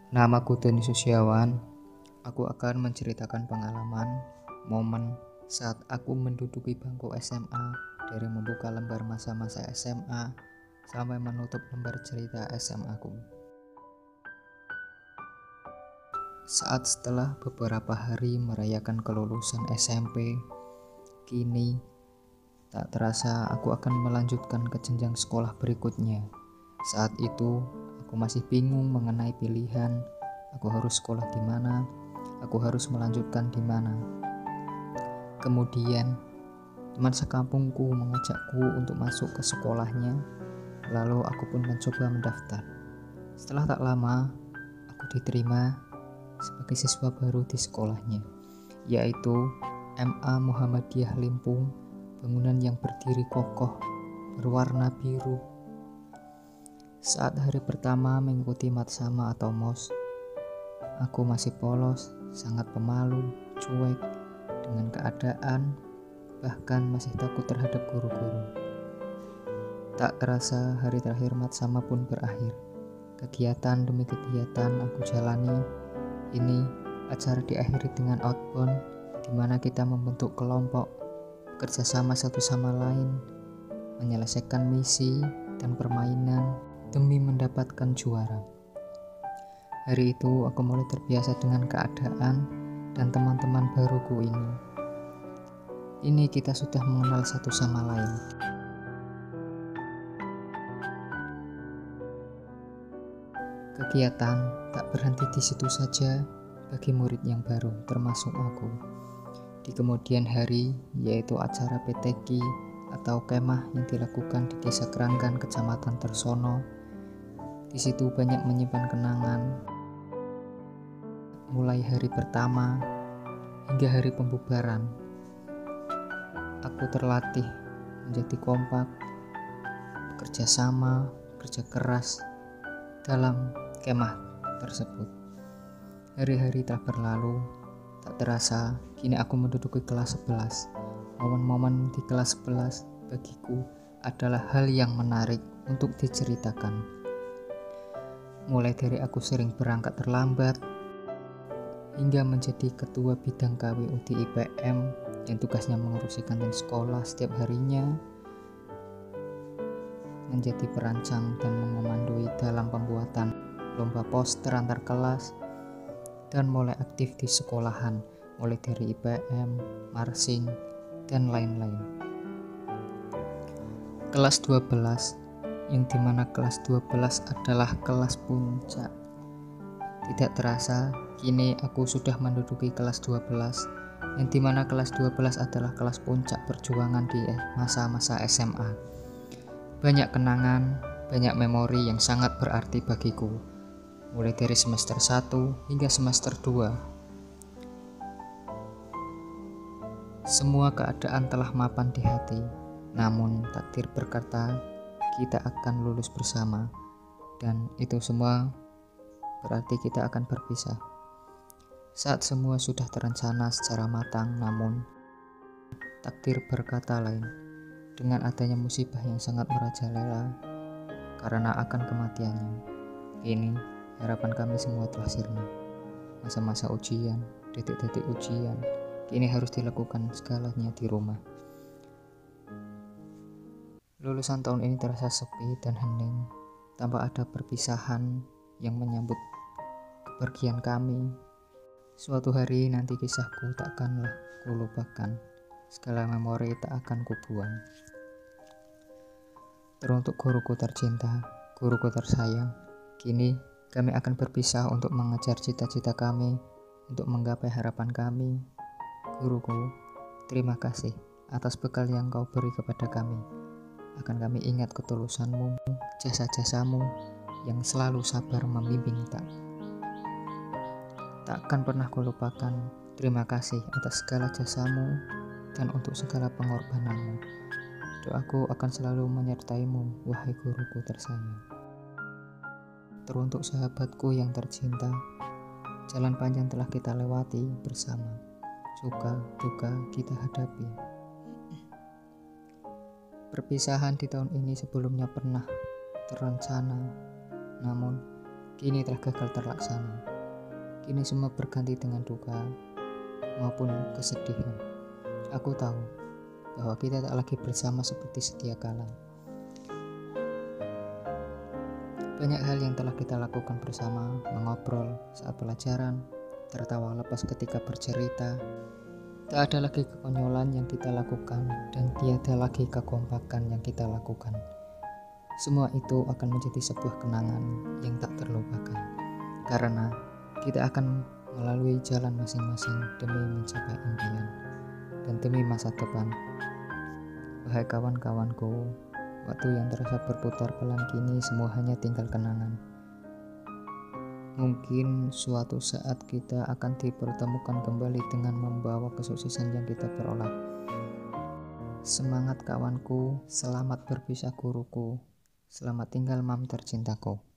Namaku Doni Susiawan. Aku akan menceritakan pengalaman, momen saat aku menduduki bangku SMA, dari membuka lembar masa-masa SMA sampai menutup lembar cerita SMA ku. Saat setelah beberapa hari merayakan kelulusan SMP, kini tak terasa aku akan melanjutkan ke jenjang sekolah berikutnya. Saat itu aku masih bingung mengenai pilihan. Aku harus sekolah di mana? Aku harus melanjutkan di mana? Kemudian teman sekampungku mengajakku untuk masuk ke sekolahnya. Lalu aku pun mencoba mendaftar. Setelah tak lama, aku diterima sebagai siswa baru di sekolahnya, yaitu MA Muhammadiyah Limpung, bangunan yang berdiri kokoh berwarna biru. Saat hari pertama mengikuti matsama atau MOS, aku masih polos, sangat pemalu, cuek dengan keadaan, bahkan masih takut terhadap guru-guru. Tak terasa hari terakhir matsama pun berakhir. Kegiatan demi kegiatan aku jalani. Ini acara diakhiri dengan outbound, di mana kita membentuk kelompok, bekerja sama satu sama lain, menyelesaikan misi dan permainan demi mendapatkan juara. Hari itu aku mulai terbiasa dengan keadaan dan teman-teman baruku ini. Ini kita sudah mengenal satu sama lain. Kegiatan tak berhenti di situ saja bagi murid yang baru, termasuk aku. Di kemudian hari, yaitu acara PTQ atau kemah yang dilakukan di Desa Keranggan, Kecamatan Tersono. Di situ banyak menyimpan kenangan, mulai hari pertama hingga hari pembubaran. Aku terlatih menjadi kompak, bekerja sama, bekerja keras dalam kemah tersebut. Hari-hari telah berlalu, tak terasa kini aku menduduki kelas 11. Momen-momen di kelas 11 bagiku adalah hal yang menarik untuk diceritakan. Mulai dari aku sering berangkat terlambat, hingga menjadi ketua bidang KWU di IPM yang tugasnya mengurusi kantin sekolah setiap harinya, menjadi perancang dan mengomandoi dalam pembuatan lomba poster antar kelas, dan mulai aktif di sekolahan, mulai dari IPM, Marsing, dan lain-lain. Kelas 12, yang dimana kelas 12 adalah kelas puncak. Tidak terasa, kini aku sudah menduduki kelas 12, yang dimana kelas 12 adalah kelas puncak perjuangan di masa-masa SMA. Banyak kenangan, banyak memori yang sangat berarti bagiku, mulai dari semester 1 hingga semester 2. Semua keadaan telah mapan di hati, namun takdir berkata kita akan lulus bersama, dan itu semua berarti kita akan berpisah. Saat semua sudah terencana secara matang, namun takdir berkata lain. Dengan adanya musibah yang sangat merajalela karena akan kematiannya, kini harapan kami semua telah sirna. Masa-masa ujian, detik-detik ujian, kini harus dilakukan segalanya di rumah. Lulusan tahun ini terasa sepi dan hening, tanpa ada perpisahan yang menyambut kepergian kami. Suatu hari nanti kisahku takkanlah kulupakan, segala memori tak akan kubuang. Teruntuk guruku tercinta, guruku tersayang, kini kami akan berpisah untuk mengejar cita-cita kami, untuk menggapai harapan kami. Guruku, terima kasih atas bekal yang kau beri kepada kami. Akan kami ingat ketulusanmu, jasa-jasamu yang selalu sabar membimbing kita. Tak akan pernah kulupakan. Terima kasih atas segala jasamu dan untuk segala pengorbananmu. Doaku akan selalu menyertaimu, wahai guruku tersayang. Teruntuk sahabatku yang tercinta, jalan panjang telah kita lewati bersama, suka duka kita hadapi. Perpisahan di tahun ini sebelumnya pernah terencana, namun kini telah gagal terlaksana. Kini semua berganti dengan duka maupun kesedihan. Aku tahu bahwa kita tak lagi bersama seperti sedia kala. Banyak hal yang telah kita lakukan bersama, mengobrol saat pelajaran, tertawa lepas ketika bercerita. Tak ada lagi kekonyolan yang kita lakukan dan tiada lagi kekompakan yang kita lakukan. Semua itu akan menjadi sebuah kenangan yang tak terlupakan, karena kita akan melalui jalan masing-masing demi mencapai impian dan demi masa depan. Wahai kawan-kawanku, waktu yang terasa berputar pelan kini semua hanya tinggal kenangan. Mungkin suatu saat kita akan dipertemukan kembali dengan membawa kesuksesan yang kita peroleh. Semangat kawanku, selamat berpisah guruku. Selamat tinggal mam tercintaku.